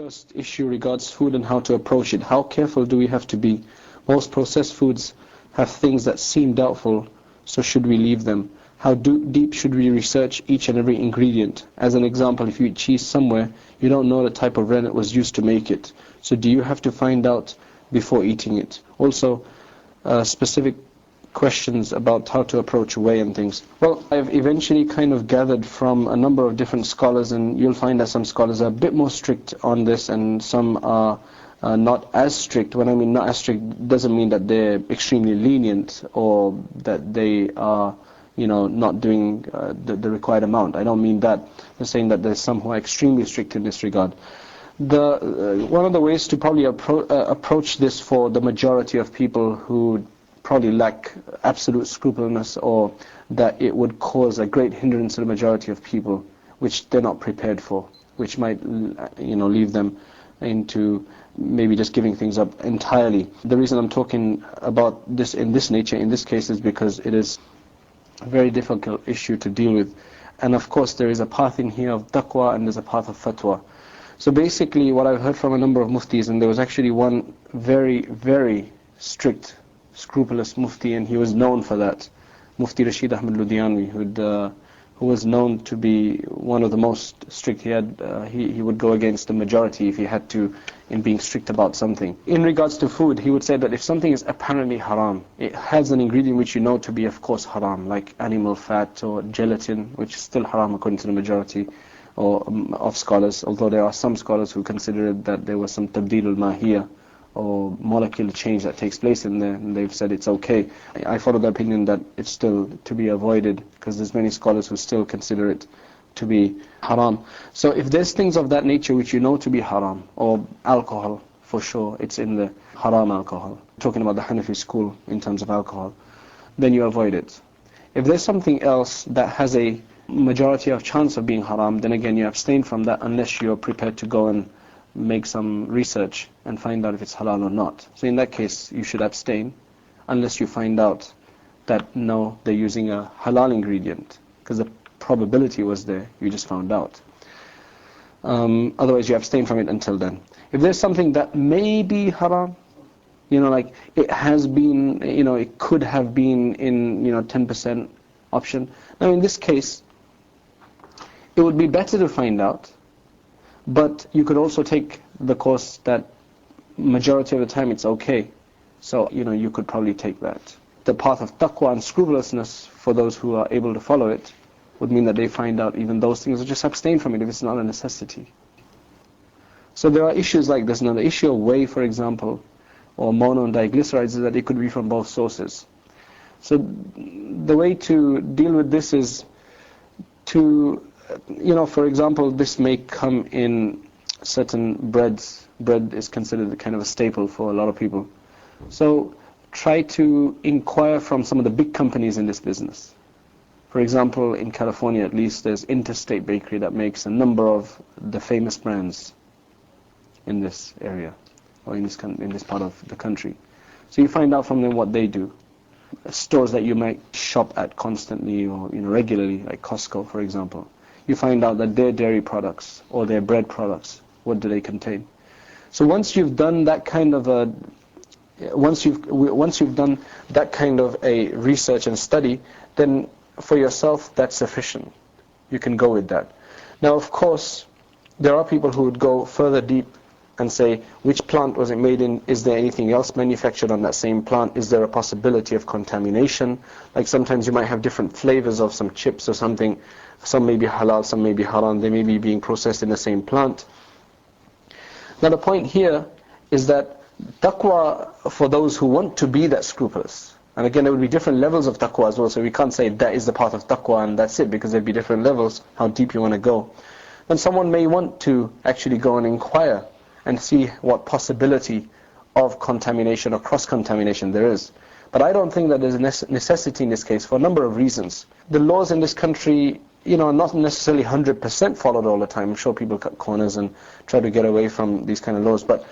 first issue regards food and how to approach it. How careful do we have to be? Most processed foods have things that seem doubtful, so should we leave them? How deep should we research each and every ingredient? As an example, if you eat cheese somewhere, you don't know the type of rennet was used to make it. So do you have to find out before eating it? Also, specific questions about how to approach whey and things. Well, I've eventually kind of gathered from a number of different scholars, and you'll find that some scholars are a bit more strict on this and some are not as strict. When I mean not as strict, doesn't mean that they're extremely lenient or that they are, not doing the required amount. I don't mean that. I'm saying that there's some who are extremely strict in this regard. One of the ways to probably approach this for the majority of people who probably lack absolute scrupulousness, or that it would cause a great hindrance to the majority of people, which they're not prepared for, which might leave them into maybe just giving things up entirely. The reason I'm talking about this in this nature, in this case, is because it is a very difficult issue to deal with. And of course there is a path in here of taqwa and there's a path of fatwa. So basically what I've heard from a number of muftis, and there was actually one very, very strict, scrupulous mufti, and he was known for that, Mufti Rashid Ahmed Ludianwi, who was known to be one of the most strict. He would go against the majority if he had to, in being strict about something. In regards to food, he would say that if something is apparently haram, it has an ingredient which you know to be of course haram, like animal fat or gelatin, which is still haram according to the majority of scholars, although there are some scholars who consider that there was some tabdeel al-mahiyya, or molecular change that takes place in there, and they've said it's okay. I follow the opinion that it's still to be avoided, because there's many scholars who still consider it to be haram. So if there's things of that nature which you know to be haram, or alcohol, for sure, it's in the haram alcohol, talking about the Hanafi school in terms of alcohol, then you avoid it. If there's something else that has a majority of chance of being haram, then again you abstain from that unless you're prepared to go and make some research and find out if it's halal or not. So in that case, you should abstain unless you find out that no, they're using a halal ingredient, because the probability was there, you just found out. Otherwise you abstain from it until then. If there's something that may be haram, like it has been, it could have been in 10% option. Now in this case, it would be better to find out, but you could also take the course that majority of the time it's okay. So, you could probably take that. The path of taqwa and scrupulousness, for those who are able to follow it, would mean that they find out even those things, or just abstain from it if it's not a necessity. So there are issues like this. Now the issue of whey, for example, or mono and diglycerides, is that it could be from both sources. So the way to deal with this is to, for example, this may come in certain breads. Bread is considered a kind of a staple for a lot of people. So try to inquire from some of the big companies in this business. For example, in California at least, there's Interstate Bakery that makes a number of the famous brands in this area, or in this part of the country. So you find out from them what they do. Stores that you might shop at constantly or regularly, like Costco, for example. You find out that their dairy products or their bread products, what do they contain? So once you've done that kind of a research and study, then for yourself that's sufficient. You can go with that. Now of course, there are people who would go further deep and say, which plant was it made in? Is there anything else manufactured on that same plant? Is there a possibility of contamination? Like sometimes you might have different flavors of some chips or something. Some may be halal, some may be haram. They may be being processed in the same plant. Now the point here is that taqwa, for those who want to be that scrupulous, and again there will be different levels of taqwa as well, so we can't say that is the path of taqwa and that's it, because there'll be different levels, how deep you want to go. And someone may want to actually go and inquire and see what possibility of contamination or cross-contamination there is. But I don't think that there's a necessity in this case for a number of reasons. The laws in this country, are not necessarily 100% followed all the time. I'm sure people cut corners and try to get away from these kind of laws. But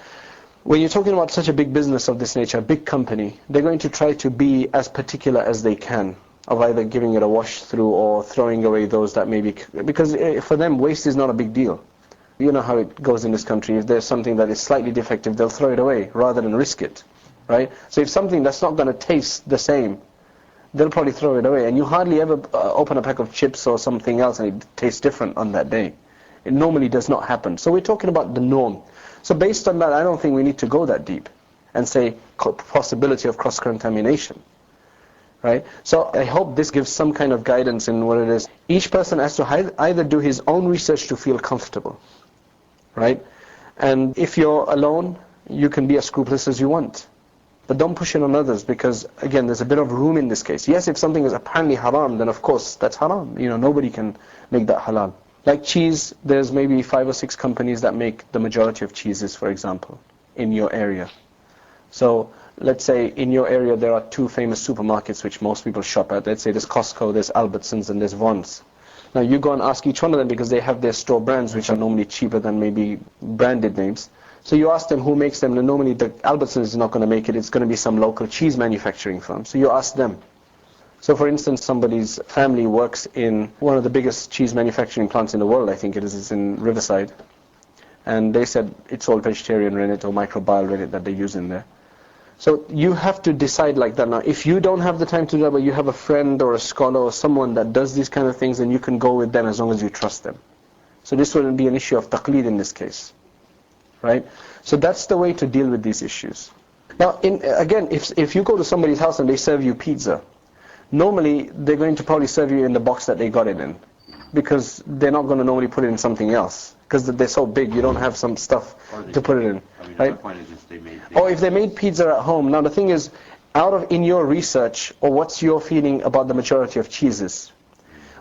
when you're talking about such a big business of this nature, a big company, they're going to try to be as particular as they can, of either giving it a wash through or throwing away those that may be, because for them waste is not a big deal. You know how it goes in this country. If there's something that is slightly defective, they'll throw it away rather than risk it, right? So if something that's not going to taste the same, they'll probably throw it away. And you hardly ever open a pack of chips or something else and it tastes different on that day. It normally does not happen. So we're talking about the norm. So based on that, I don't think we need to go that deep and say possibility of cross-contamination, right? So I hope this gives some kind of guidance in what it is. Each person has to either do his own research to feel comfortable, right? And if you're alone, you can be as scrupulous as you want. But don't push it on others, because again, there's a bit of room in this case. Yes, if something is apparently haram, then of course that's haram. You know, nobody can make that halal. Like cheese, there's maybe 5 or 6 companies that make the majority of cheeses, for example, in your area. So let's say in your area there are 2 famous supermarkets which most people shop at. Let's say there's Costco, there's Albertsons, and there's Vons. Now you go and ask each one of them, because they have their store brands which are normally cheaper than maybe branded names. So you ask them who makes them, and normally the Albertsons is not going to make it, it's going to be some local cheese manufacturing firm. So you ask them. So for instance, somebody's family works in one of the biggest cheese manufacturing plants in the world, I think it is, it's in Riverside. And they said it's all vegetarian rennet or microbial rennet that they use in there. So you have to decide like that. Now, if you don't have the time to do that, but you have a friend or a scholar or someone that does these kind of things, then you can go with them as long as you trust them. So this wouldn't be an issue of taqleed in this case, right? So that's the way to deal with these issues. Now, again, if you go to somebody's house and they serve you pizza, normally they're going to probably serve you in the box that they got it in, because they're not going to normally put it in something else, because they're so big, you don't have some stuff to put it in, right? Or if they made pizza at home. Now the thing is, in your research, or what's your feeling about the majority of cheeses?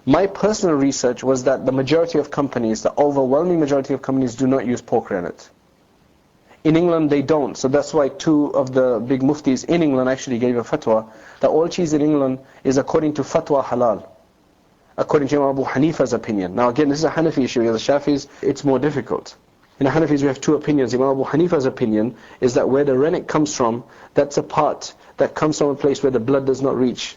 My personal research was that the majority of companies, the overwhelming majority of companies, do not use pork rennet. In England they don't, so that's why 2 of the big muftis in England actually gave a fatwa that all cheese in England is according to fatwa halal, according to Imam Abu Hanifa's opinion. Now again, this is a Hanafi issue. The Shafis, it's more difficult. In the Hanafis we have 2 opinions. Imam Abu Hanifa's opinion is that where the rennet comes from, that's a part that comes from a place where the blood does not reach,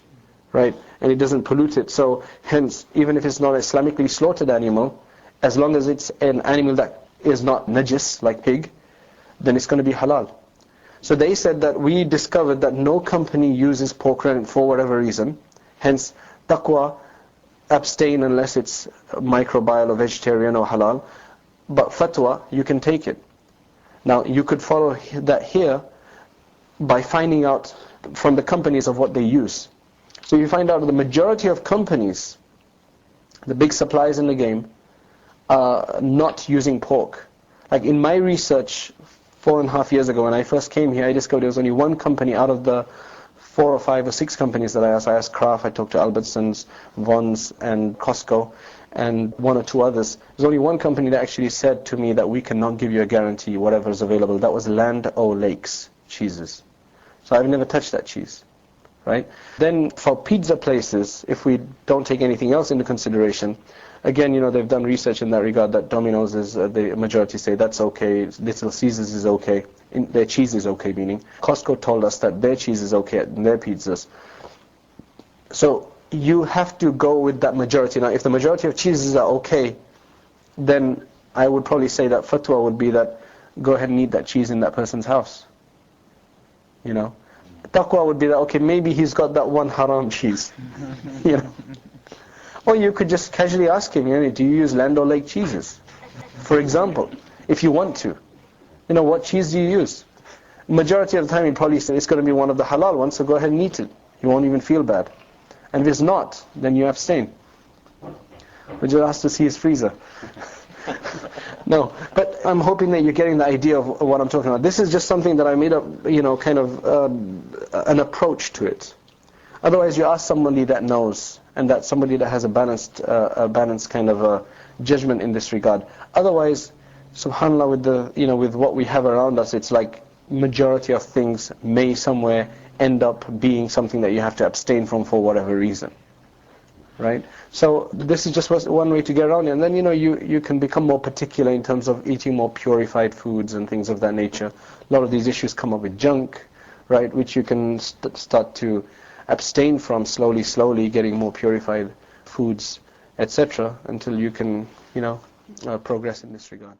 right? And it doesn't pollute it. So hence, even if it's not an Islamically slaughtered animal, as long as it's an animal that is not najis, like pig, then it's going to be halal. So they said that we discovered that no company uses pork rennet for whatever reason. Hence, Taqwa, abstain unless it's microbial or vegetarian or halal. But fatwa, you can take it. Now, you could follow that here by finding out from the companies of what they use. So you find out that the majority of companies, the big suppliers in the game, are not using pork. Like in my research 4.5 years ago when I first came here, I discovered there was only 1 company out of the 4 or 5 or 6 companies that I asked. I asked Kraft, I talked to Albertsons, Vons and Costco, and 1 or 2 others. There's only 1 company that actually said to me that we cannot give you a guarantee, whatever is available. That was Land O'Lakes cheeses. So I've never touched that cheese, right? Then for pizza places, if we don't take anything else into consideration, again, you know, they've done research in that regard that Domino's is, the majority say that's okay, Little Caesars is okay, their cheese is okay, meaning Costco told us that their cheese is okay in their pizzas. So you have to go with that majority. Now, if the majority of cheeses are okay, then I would probably say that fatwa would be that go ahead and eat that cheese in that person's house. You know, Taqwa would be that, okay, maybe he's got that 1 haram cheese. You know. Or you could just casually ask him, you know, do you use Land O'Lake cheeses? For example, if you want to. You know, what cheese do you use? Majority of the time, he probably said it's going to be one of the halal ones, so go ahead and eat it. You won't even feel bad. And if it's not, then you abstain. Would you ask to see his freezer? No, but I'm hoping that you're getting the idea of what I'm talking about. This is just something that I made up, you know, kind of an approach to it. Otherwise, you ask somebody that knows, and that somebody that has a balanced kind of a judgment in this regard. Otherwise, subhanAllah, with the, you know, with what we have around us, it's like majority of things may somewhere end up being something that you have to abstain from for whatever reason, right? So this is just one way to get around it. And then, you know, you can become more particular in terms of eating more purified foods and things of that nature. A lot of these issues come up with junk, right, which you can start to abstain from slowly, getting more purified foods, etc., until you can, you know, progress in this regard.